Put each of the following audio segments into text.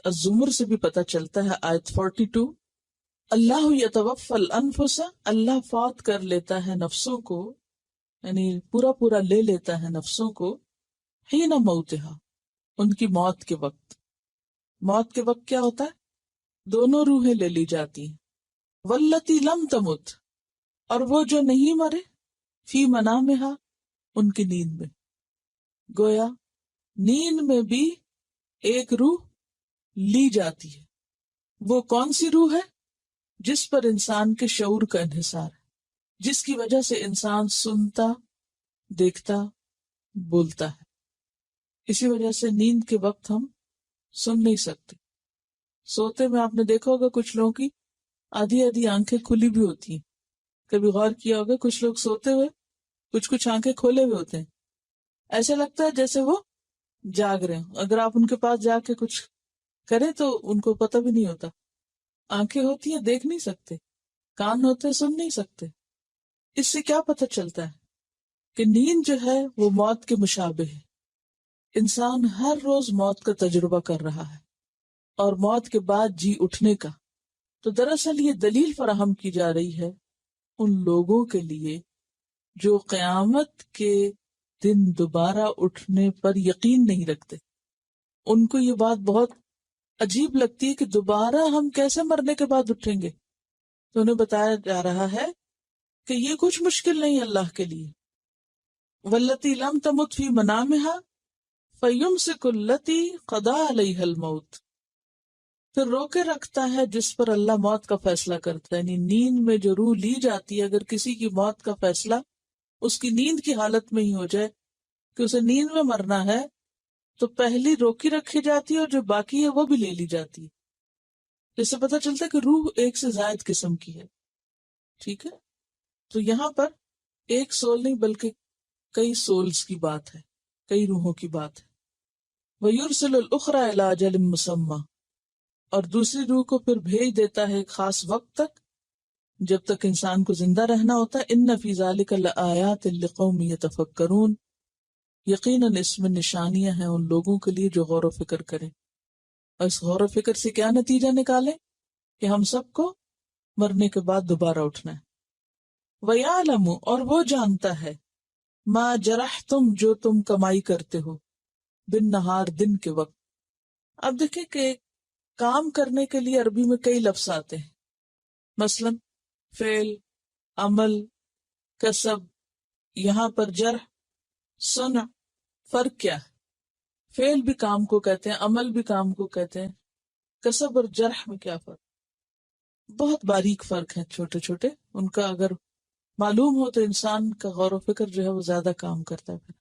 الزمر سے بھی پتہ چلتا ہے، آیت 42، اللہ یتوفی الانفس، اللہ فوت کر لیتا ہے نفسوں کو، یعنی پورا پورا لے لیتا ہے نفسوں کو، حین موتہا، ان کی موت کے وقت۔ موت کے وقت کیا ہوتا ہے؟ دونوں روحیں لے لی جاتی ہیں۔ واللتی لم تمت، اور وہ جو نہیں مرے، فی منامہا، ان کی نیند میں۔ گویا نیند میں بھی ایک روح لی جاتی ہے۔ وہ کون سی روح ہے؟ جس پر انسان کے شعور کا انحصار ہے، جس کی وجہ سے انسان سنتا، دیکھتا، بولتا ہے۔ اسی وجہ سے نیند کے وقت ہم سن نہیں سکتے۔ سوتے میں آپ نے دیکھا ہوگا کچھ لوگوں کی آدھی آدھی آنکھیں کھلی بھی ہوتی ہیں، کبھی غور کیا ہوگا کچھ لوگ سوتے ہوئے کچھ آنکھیں کھولے ہوئے ہوتے ہیں، ایسا لگتا ہے جیسے وہ جاگ رہے ہیں۔ اگر آپ ان کے پاس جا کے کچھ کریں تو ان کو پتہ بھی نہیں ہوتا۔ آنکھیں ہوتی ہیں، دیکھ نہیں سکتے، کان ہوتے سن نہیں سکتے۔ اس سے کیا پتہ چلتا ہے کہ نیند جو ہے وہ موت کے مشابہ ہے۔ انسان ہر روز موت کا تجربہ کر رہا ہے اور موت کے بعد جی اٹھنے کا۔ تو دراصل یہ دلیل فراہم کی جا رہی ہے ان لوگوں کے لیے جو قیامت کے دن دوبارہ اٹھنے پر یقین نہیں رکھتے۔ ان کو یہ بات بہت عجیب لگتی ہے کہ دوبارہ ہم کیسے مرنے کے بعد اٹھیں گے۔ تو انہیں بتایا جا رہا ہے کہ یہ کچھ مشکل نہیں اللہ کے لیے۔ واللتی لم تمت فی منامہا فیمسک التی قضا علیہا الموت، پھر روکے رکھتا ہے جس پر اللہ موت کا فیصلہ کرتا ہے۔ یعنی نیند میں جو روح لی جاتی ہے، اگر کسی کی موت کا فیصلہ اس کی نیند کی حالت میں ہی ہو جائے کہ اسے نیند میں مرنا ہے، تو پہلی روکی رکھی جاتی ہے اور جو باقی ہے وہ بھی لے لی جاتی ہے۔ جس سے پتہ چلتا ہے کہ روح ایک سے زائد قسم کی ہے۔ ٹھیک ہے، تو یہاں پر ایک سول نہیں بلکہ کئی سولز کی بات ہے، کئی روحوں کی بات ہے۔ وَيُرْسِلُ الْأُخْرَى إِلَىٰ أَجَلٍ مُّسَمًّى، اور دوسری روح کو پھر بھیج دیتا ہے ایک خاص وقت تک جب تک انسان کو زندہ رہنا ہوتا ہے۔ إِنَّ فِي ذَلِكَ لَآيَاتٍ لِقَوْمٍ يَتَفَكَّرُونَ، یقیناً اس میں نشانیاں ہیں ان لوگوں کے لیے جو غور و فکر کریں، اور اس غور و فکر سے کیا نتیجہ نکالیں کہ ہم سب کو مرنے کے بعد دوبارہ اٹھنا ہے۔ وَيَعْلَمُ، اور وہ جانتا ہے، مَا جَرَحْتُمْ، جو تم کمائی کرتے ہو، بالنہار، دن کے وقت۔ اب دیکھیں کہ کام کرنے کے لیے عربی میں کئی لفظ آتے ہیں، مثلا فعل، عمل، کسب، یہاں پر جرح، صنع۔ فرق کیا ہے؟ فعل بھی کام کو کہتے ہیں، عمل بھی کام کو کہتے ہیں، کسب اور جرح میں کیا فرق؟ بہت باریک فرق ہے، چھوٹے چھوٹے، ان کا اگر معلوم ہو تو انسان کا غور و فکر جو ہے وہ زیادہ کام کرتا ہے۔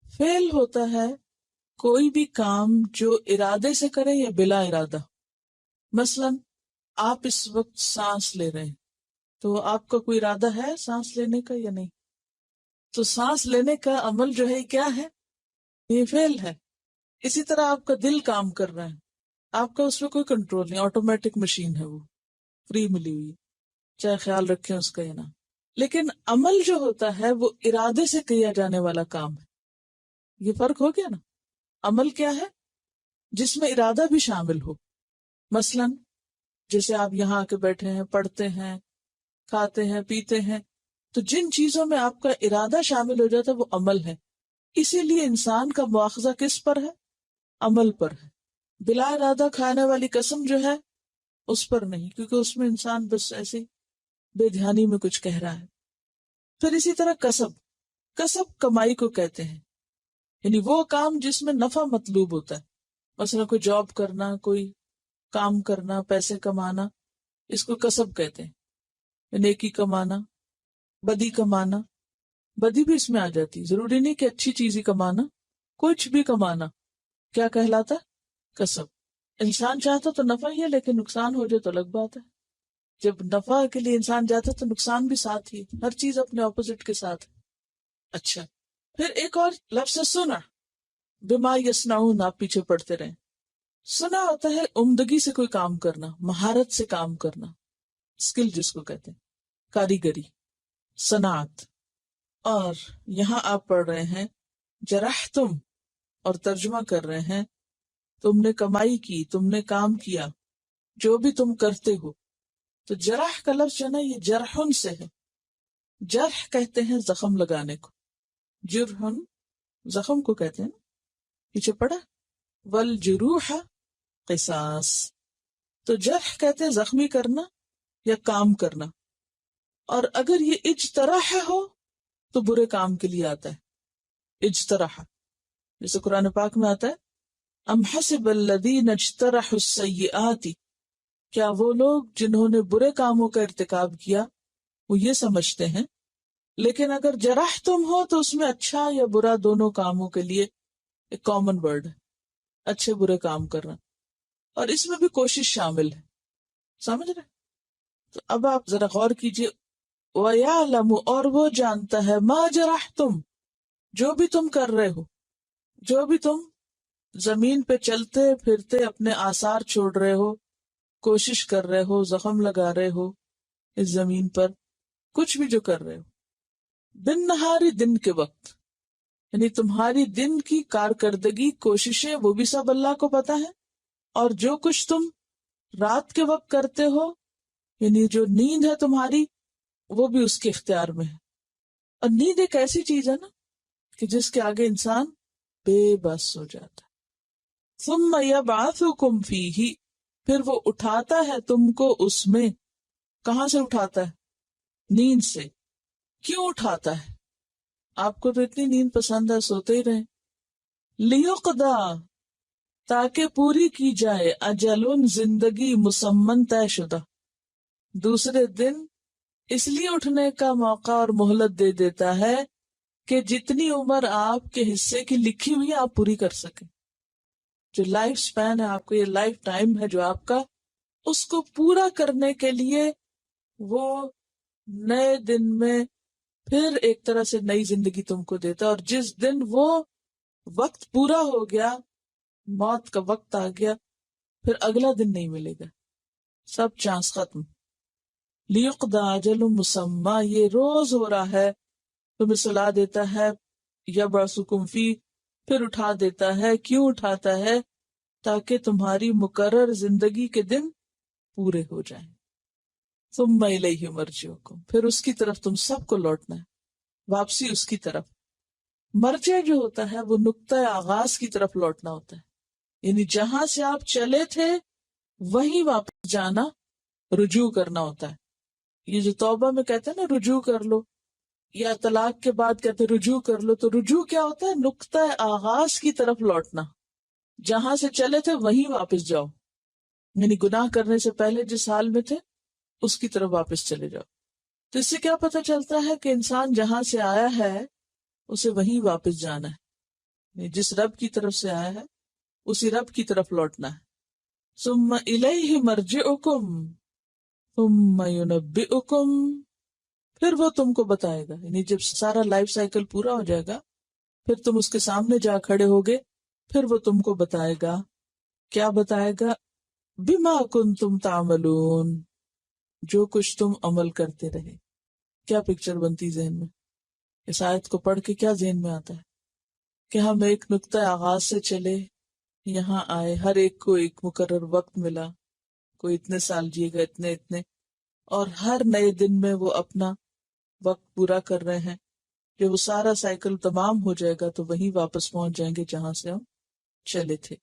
فعل ہوتا ہے کوئی بھی کام جو ارادے سے کرے یا بلا ارادہ۔ مثلا آپ اس وقت سانس لے رہے ہیں، تو آپ کا کوئی ارادہ ہے سانس لینے کا یا نہیں؟ تو سانس لینے کا عمل جو ہے کیا ہے؟ یہ فعل ہے۔ اسی طرح آپ کا دل کام کر رہا ہے، آپ کا اس میں کوئی کنٹرول نہیں، آٹومیٹک مشین ہے، وہ فری ملی ہوئی، چاہے خیال رکھیں اس کا یا نہ۔ لیکن عمل جو ہوتا ہے وہ ارادے سے کیا جانے والا کام ہے۔ یہ فرق ہو گیا نا؟ عمل کیا ہے؟ جس میں ارادہ بھی شامل ہو۔ مثلا جیسے آپ یہاں آ کے بیٹھے ہیں، پڑھتے ہیں، کھاتے ہیں، پیتے ہیں، تو جن چیزوں میں آپ کا ارادہ شامل ہو جاتا ہے وہ عمل ہے۔ اسی لیے انسان کا مواخذہ کس پر ہے؟ عمل پر ہے۔ بلا ارادہ کھانے والی قسم جو ہے اس پر نہیں، کیونکہ اس میں انسان بس ایسے بے دھیانی میں کچھ کہہ رہا ہے۔ پھر اسی طرح کسب کمائی کو کہتے ہیں، یعنی وہ کام جس میں نفع مطلوب ہوتا ہے، مثلا کوئی جاب کرنا، کوئی کام کرنا، پیسے کمانا، اس کو کسب کہتے ہیں۔ نیکی کمانا، بدی کمانا، بدی بھی اس میں آ جاتی، ضروری نہیں کہ اچھی چیز ہی کمانا، کچھ بھی کمانا کیا کہلاتا ہے؟ کسب۔ انسان چاہتا تو نفع ہی ہے، لیکن نقصان ہو جائے تو الگ بات ہے۔ جب نفع کے لیے انسان جاتا تو نقصان بھی ساتھ ہی، ہر چیز اپنے اپوزٹ کے ساتھ۔ اچھا، پھر ایک اور لفظ سنا، بما یصنعون، آپ پیچھے پڑھتے رہیں۔ سنا ہوتا ہے عمدگی سے کوئی کام کرنا، مہارت سے کام کرنا، اسکل جس کو کہتے ہیں، کاریگری، صنعت۔ اور یہاں آپ پڑھ رہے ہیں جرحتم، اور ترجمہ کر رہے ہیں تم نے کمائی کی، تم نے کام کیا، جو بھی تم کرتے ہو. تو جرح کا لفظ جو نا یہ جرحن سے ہے. جرح کہتے ہیں زخم لگانے کو، جرحن زخم کو کہتے ہیں نا. پیچھے پڑا والجروح قصاص. تو جرح کہتے ہیں زخمی کرنا یا کام کرنا. اور اگر یہ اجتراح ہو تو برے کام کے لیے آتا ہے اجتراح. جیسے قرآن پاک میں آتا ہے ام حسب الذین اجترحوا السیئات، کیا وہ لوگ جنہوں نے برے کاموں کا ارتکاب کیا وہ یہ سمجھتے ہیں. لیکن اگر جرح تم ہو تو اس میں اچھا یا برا دونوں کاموں کے لیے ایک کامن ورڈ ہے، اچھے برے کام کرنا. اور اس میں بھی کوشش شامل ہے، سمجھ رہے؟ تو اب آپ ذرا غور کیجئے. وَيَعْلَمُ، اور وہ جانتا ہے، مَا جَرَحْتُمْ، جو بھی تم کر رہے ہو، جو بھی تم زمین پہ چلتے پھرتے اپنے آثار چھوڑ رہے ہو، کوشش کر رہے ہو، زخم لگا رہے ہو اس زمین پر، کچھ بھی جو کر رہے ہو. بن نہاری، دن کے وقت، یعنی تمہاری دن کی کارکردگی کوششیں وہ بھی سب اللہ کو پتا ہے. اور جو کچھ تم رات کے وقت کرتے ہو، یعنی جو نیند ہے تمہاری وہ بھی اس کے اختیار میں ہے. اور نیند ایک ایسی چیز ہے نا کہ جس کے آگے انسان بے بس ہو جاتا ہے. ثم یبعثکم فیہ، پھر وہ اٹھاتا ہے تم کو اس میں. کہاں سے اٹھاتا ہے؟ نیند سے. کیوں اٹھاتا ہے؟ آپ کو تو اتنی نیند پسند ہے، سوتے ہی رہیں. لیقضا، تاکہ پوری کی جائے، اجل، زندگی، مسمن، طے شدہ. دوسرے دن اس لیے اٹھنے کا موقع اور مہلت دے دیتا ہے کہ جتنی عمر آپ کے حصے کی لکھی ہوئی ہے آپ پوری کر سکیں. جو لائف سپین ہے آپ کو، یہ لائف ٹائم ہے جو آپ کا، اس کو پورا کرنے کے لیے وہ نئے دن میں پھر ایک طرح سے نئی زندگی تم کو دیتا ہے. اور جس دن وہ وقت پورا ہو گیا، موت کا وقت آ گیا، پھر اگلا دن نہیں ملے گا، سب چانس ختم. لیقضی اجل مسمى، یہ روز ہو رہا ہے، تمہیں سلا دیتا ہے. یبعثکم فیہ، پھر اٹھا دیتا ہے. کیوں اٹھاتا ہے؟ تاکہ تمہاری مقرر زندگی کے دن پورے ہو جائیں. ثم الیہ مرجعکم، پھر اس کی طرف تم سب کو لوٹنا ہے، واپسی اس کی طرف. مرجع جو ہوتا ہے وہ نقطہ آغاز کی طرف لوٹنا ہوتا ہے، یعنی جہاں سے آپ چلے تھے وہیں واپس جانا، رجوع کرنا ہوتا ہے. یہ جو توبہ میں کہتے ہیں نا رجوع کر لو، یا طلاق کے بعد کہتے ہیں رجوع کر لو، تو رجوع کیا ہوتا ہے؟ نقطہ آغاز کی طرف لوٹنا. جہاں سے چلے تھے وہیں واپس جاؤ، یعنی گناہ کرنے سے پہلے جس حال میں تھے اس کی طرف واپس چلے جاؤ. تو اس سے کیا پتہ چلتا ہے کہ انسان جہاں سے آیا ہے اسے وہیں واپس جانا ہے، جس رب کی طرف سے آیا ہے اسی رب کی طرف لوٹنا ہے. ثم الیہ مرجعکم ثم ینبئکم، پھر وہ تم کو بتائے گا، یعنی جب سارا لائف سائیکل پورا ہو جائے گا پھر تم اس کے سامنے جا کھڑے ہوگے، پھر وہ تم کو بتائے گا. کیا بتائے گا؟ بما کنتم تعملون، جو کچھ تم عمل کرتے رہے. کیا پکچر بنتی ذہن میں؟ اس آیت کو پڑھ کے کیا ذہن میں آتا ہے کہ ہم ایک نقطہ آغاز سے چلے، یہاں آئے، ہر ایک کو ایک مقرر وقت ملا، کوئی اتنے سال جیے گا، اتنے، اور ہر نئے دن میں وہ اپنا وقت پورا کر رہے ہیں. جب وہ سارا سائیکل تمام ہو جائے گا تو وہیں واپس پہنچ جائیں گے جہاں سے ہم چلے تھے.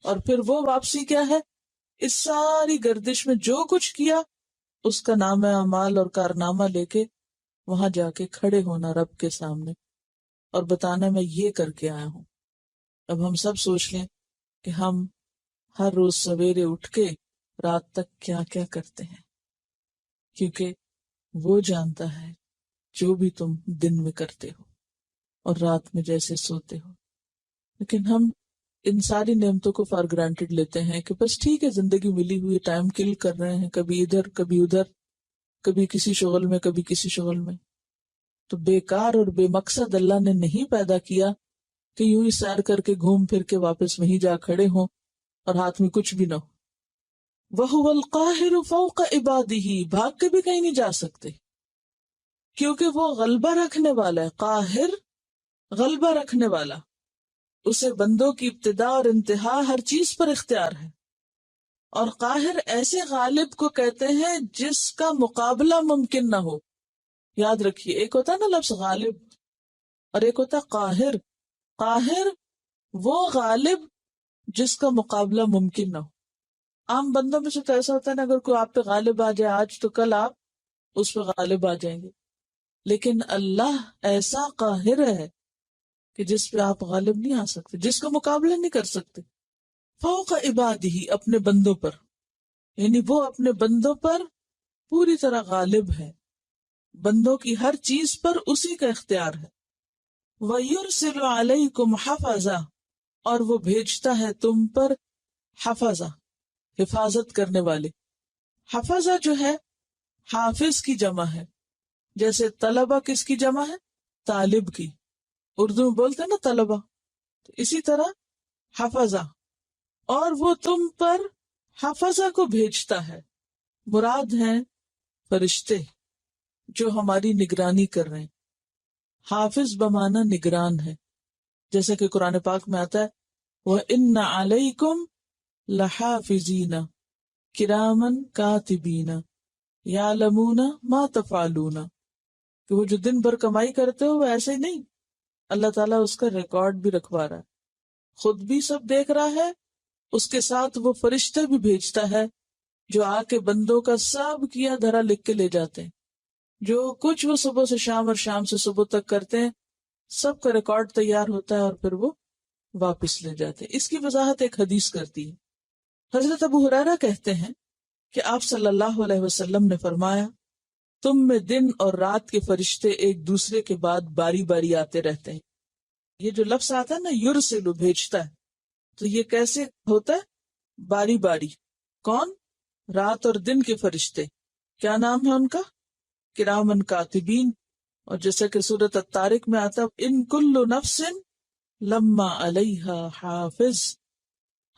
اور پھر وہ واپسی کیا ہے؟ اس ساری گردش میں جو کچھ کیا اس کا نام اعمال اور کارنامہ لے کے وہاں جا کے کھڑے ہونا رب کے سامنے اور بتانا میں یہ کر کے آیا ہوں. اب ہم سب سوچ لیں کہ ہم ہر روز سویرے اٹھ کے رات تک کیا کیا کرتے ہیں، کیونکہ وہ جانتا ہے جو بھی تم دن میں کرتے ہو اور رات میں جیسے سوتے ہو. لیکن ہم ان ساری نعمتوں کو فار گرانٹیڈ لیتے ہیں کہ بس ٹھیک ہے، زندگی ملی ہوئی، ٹائم کل کر رہے ہیں، کبھی ادھر کبھی ادھر، کبھی کسی شغل میں کبھی کسی شغل میں. تو بیکار اور بے مقصد اللہ نے نہیں پیدا کیا کہ یوں ہی سیر کر کے گھوم پھر کے واپس وہیں جا کھڑے ہوں اور ہاتھ میں کچھ بھی نہ ہو. وَهُوَ الْقَاهِرُ فَوْقَ عِبَادِهِ، بھاگ کے بھی کہیں نہیں جا سکتے کیونکہ وہ غلبہ رکھنے والا ہے. قاہر، غلبہ رکھنے والا. اسے بندوں کی ابتدا اور انتہا ہر چیز پر اختیار ہے. اور قاہر ایسے غالب کو کہتے ہیں جس کا مقابلہ ممکن نہ ہو. یاد رکھیے، ایک ہوتا ہے نا لفظ غالب اور ایک ہوتا ہے قاہر. قاہر وہ غالب جس کا مقابلہ ممکن نہ ہو. عام بندوں میں سے تو ایسا ہوتا ہے نا، اگر کوئی آپ پہ غالب آ جائے آج تو کل آپ اس پہ غالب آ جائیں گے. لیکن اللہ ایسا قاہر ہے کہ جس پہ آپ غالب نہیں آ سکتے، جس کا مقابلہ نہیں کر سکتے. فوق عبادہ، اپنے بندوں پر، یعنی وہ اپنے بندوں پر پوری طرح غالب ہے. بندوں کی ہر چیز پر اسی کا اختیار ہے. وَيُرْسِلُ عَلَيْكُمْ حَفَظًا، اور وہ بھیجتا ہے تم پر حفظہ، حفاظت کرنے والے. حفظہ جو ہے حافظ کی جمع ہے. جیسے طلبہ کس کی جمع ہے؟ طالب کی. اردو میں بولتے ہیں نا طلبہ، تو اسی طرح حفظہ. اور وہ تم پر حفظہ کو بھیجتا ہے. مراد ہیں فرشتے جو ہماری نگرانی کر رہے ہیں. حافظ بمانا نگران ہے، جیسے کہ قرآن پاک میں آتا ہے وَإِنَّ عَلَيْكُمْ لَحَافِظِينَ کِرَامًا کاتبین یعلمون ما تفعلون، کہ وہ جو دن بھر کمائی کرتے ہو وہ ایسے ہی نہیں، اللہ تعالیٰ اس کا ریکارڈ بھی رکھوا رہا ہے، خود بھی سب دیکھ رہا ہے. اس کے ساتھ وہ فرشتے بھی بھیجتا ہے جو آ کے بندوں کا سب کیا دھرا لکھ کے لے جاتے ہیں. جو کچھ وہ صبح سے شام اور شام سے صبح تک کرتے ہیں سب کا ریکارڈ تیار ہوتا ہے اور پھر وہ واپس لے جاتے ہیں. اس کی وضاحت ایک حدیث کرتی ہے. حضرت ابو ہریرہ کہتے ہیں کہ آپ صلی اللہ علیہ وسلم نے فرمایا تم میں دن اور رات کے فرشتے ایک دوسرے کے بعد باری باری آتے رہتے ہیں. یہ جو لفظ آتا ہے نا یرسلو، بھیجتا ہے، تو یہ کیسے ہوتا ہے؟ باری باری. کون؟ رات اور دن کے فرشتے. کیا نام ہے ان کا؟ کرامن کاتبین. اور جیسا کہ سورۃ الطارق میں آتا ان کل نفس لما علیہا حافظ،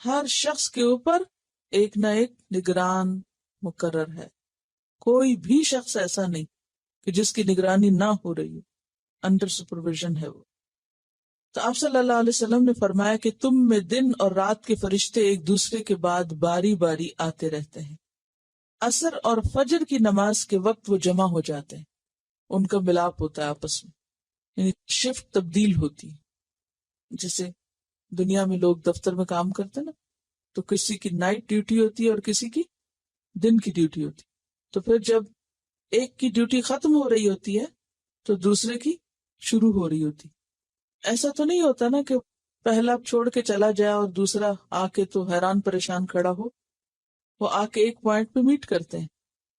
ہر شخص کے اوپر ایک نہ ایک نگران مقرر ہے. کوئی بھی شخص ایسا نہیں کہ جس کی نگرانی نہ ہو رہی ہو، انڈر سپرویژن ہے وہ. تو آپ صلی اللہ علیہ وسلم نے فرمایا کہ تم میں دن اور رات کے فرشتے ایک دوسرے کے بعد باری باری آتے رہتے ہیں. عصر اور فجر کی نماز کے وقت وہ جمع ہو جاتے ہیں، ان کا ملاپ ہوتا ہے آپس میں، یعنی شفٹ تبدیل ہوتی ہے. جیسے دنیا میں لوگ دفتر میں کام کرتے ہیں نا، تو کسی کی نائٹ ڈیوٹی ہوتی ہے اور کسی کی دن کی ڈیوٹی ہوتی ہے. تو پھر جب ایک کی ڈیوٹی ختم ہو رہی ہوتی ہے تو دوسرے کی شروع ہو رہی ہوتی. ایسا تو نہیں ہوتا نا کہ پہلا چھوڑ کے چلا جائے اور دوسرا آ کے تو حیران پریشان کھڑا ہو. وہ آ کے ایک پوائنٹ پہ میٹ کرتے ہیں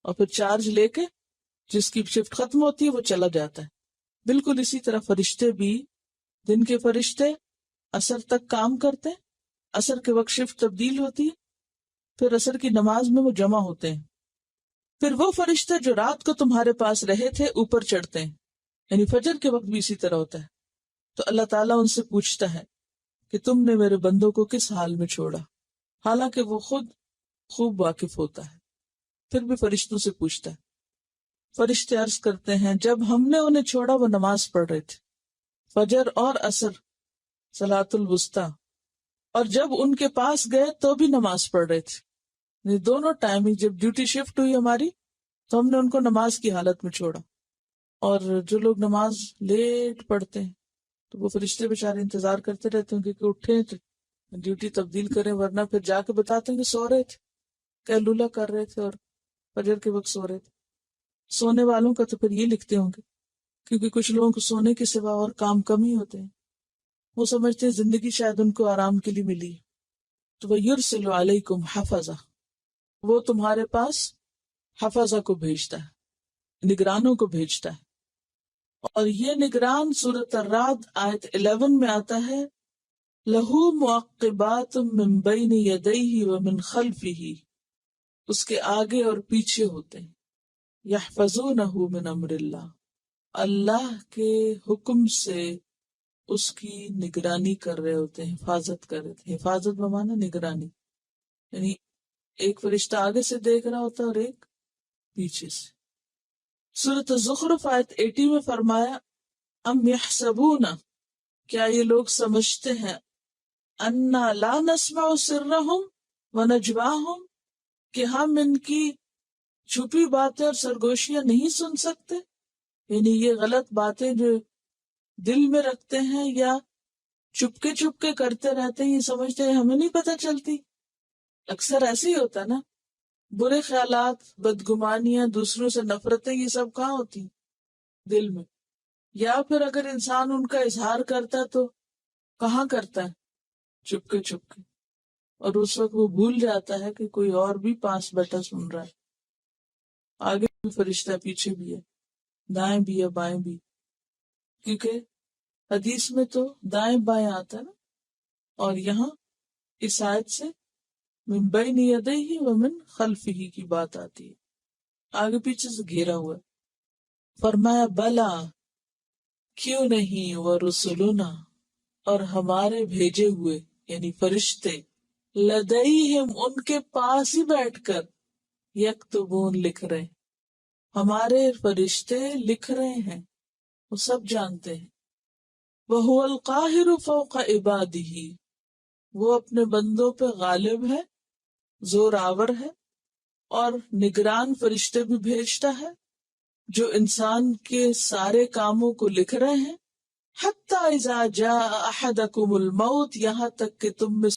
اور پھر چارج لے کے جس کی شفٹ ختم ہوتی ہے وہ چلا جاتا ہے. بالکل اسی طرح فرشتے بھی، دن کے فرشتے عصر تک کام کرتے ہیں، عصر کے وقت شفٹ تبدیل ہوتی ہے، پھر عصر کی نماز میں وہ جمع ہوتے ہیں. پھر وہ فرشتے جو رات کو تمہارے پاس رہے تھے اوپر چڑھتے ہیں، یعنی فجر کے وقت بھی اسی طرح ہوتا ہے. تو اللہ تعالیٰ ان سے پوچھتا ہے کہ تم نے میرے بندوں کو کس حال میں چھوڑا، حالانکہ وہ خود خوب واقف ہوتا ہے. پھر بھی فرشتوں سے پوچھتا ہے. فرشتے عرض کرتے ہیں جب ہم نے انہیں چھوڑا وہ نماز پڑھ رہے تھے، فجر اور عصر، صلاۃ الوسطیٰ، اور جب ان کے پاس گئے تو بھی نماز پڑھ رہے تھے. دونوں ٹائمنگ جب ڈیوٹی شفٹ ہوئی ہماری تو ہم نے ان کو نماز کی حالت میں چھوڑا. اور جو لوگ نماز لیٹ پڑھتے ہیں تو وہ فرشتے بیچارے انتظار کرتے رہتے ہیں کہ اٹھیں تو ڈیوٹی تبدیل کریں، ورنہ پھر جا کے بتاتے ہیں کہ سو رہے تھے، قیلولہ کر رہے تھے اور فجر کے وقت سو رہے تھے. سونے والوں کا تو پھر یہ لکھتے ہوں گے، کیونکہ کچھ لوگوں کو سونے کے سوا اور کام کم ہی ہوتے ہیں. وہ سمجھتے ہیں زندگی شاید ان کو آرام کے لیے ملی. تو وَيُرْسِلُ عَلَيْكُمْ حَفَظًا، وہ تمہارے پاس حفظہ کو بھیجتا ہے، نگرانوں کو بھیجتا ہے. اور یہ نگران سورۃ الرعد آیت 11 میں آتا ہے لَهُ مُعَقِّبَاتٌ مِّن بَيْنِ يَدَيْهِ وَمِن خَلْفِهِ، اس کے آگے اور پیچھے ہوتے ہیں. يَحْفَظُونَهُ مِنْ أَمْرِ اللَّهِ، اللہ کے حکم سے اس کی نگرانی کر رہے ہوتے ہیں، حفاظت کر رہے تھے. حفاظت بمانا نگرانی، یعنی ایک فرشتہ آگے سے دیکھ رہا ہوتا ہے اور ایک پیچھے سے. سورۃ الزخرف آیت 80 میں فرمایا ام یحسبون، کیا یہ لوگ سمجھتے ہیں انا لا نسمع سرهم ونجواهم، کہ ہم ان کی چھپی باتیں اور سرگوشیاں نہیں سن سکتے، یعنی یہ غلط باتیں جو دل میں رکھتے ہیں یا چپ کے کرتے رہتے ہیں، یہ سمجھتے ہیں ہمیں نہیں پتہ چلتی. اکثر ایسے ہی ہوتا نا، برے خیالات، بدگمانیاں، دوسروں سے نفرتیں، یہ سب کہاں ہوتی ہیں؟ دل میں. یا پھر اگر انسان ان کا اظہار کرتا ہے تو کہاں کرتا ہے؟ چپ کے. اور اس وقت وہ بھول جاتا ہے کہ کوئی اور بھی پاس بیٹھا سن رہا ہے، آگے بھی فرشتہ پیچھے بھی ہے، دائیں بھی ہے بائیں بھی. کیونکہ حدیث میں تو دائیں بائیں آتا ہے نا، اور یہاں اس آیت سے من بین یدیہ ومن خلفہ کی بات آتی ہے، آگے پیچھے سے گھیرا ہوا ہے. فرمایا بلا، کیوں نہیں، ورسلنا، اور ہمارے بھیجے ہوئے یعنی فرشتے، لدیہم ان کے پاس ہی بیٹھ کر، یکتبون لکھ رہے ہیں، ہمارے فرشتے لکھ رہے ہیں، وہ سب جانتے ہیں. وَهُوَ الْقَاهِرُ فَوْقَ عِبَادِهِ، وہ اپنے بندوں پہ غالب ہے، زور آور ہے، اور نگران فرشتے بھی بھیجتا ہے جو انسان کے سارے کاموں کو لکھ رہے ہیں. حَتَّى إِذَا جَاءَ أَحَدَكُمُ الْمَوْتُ، یہاں تک کہ تم میں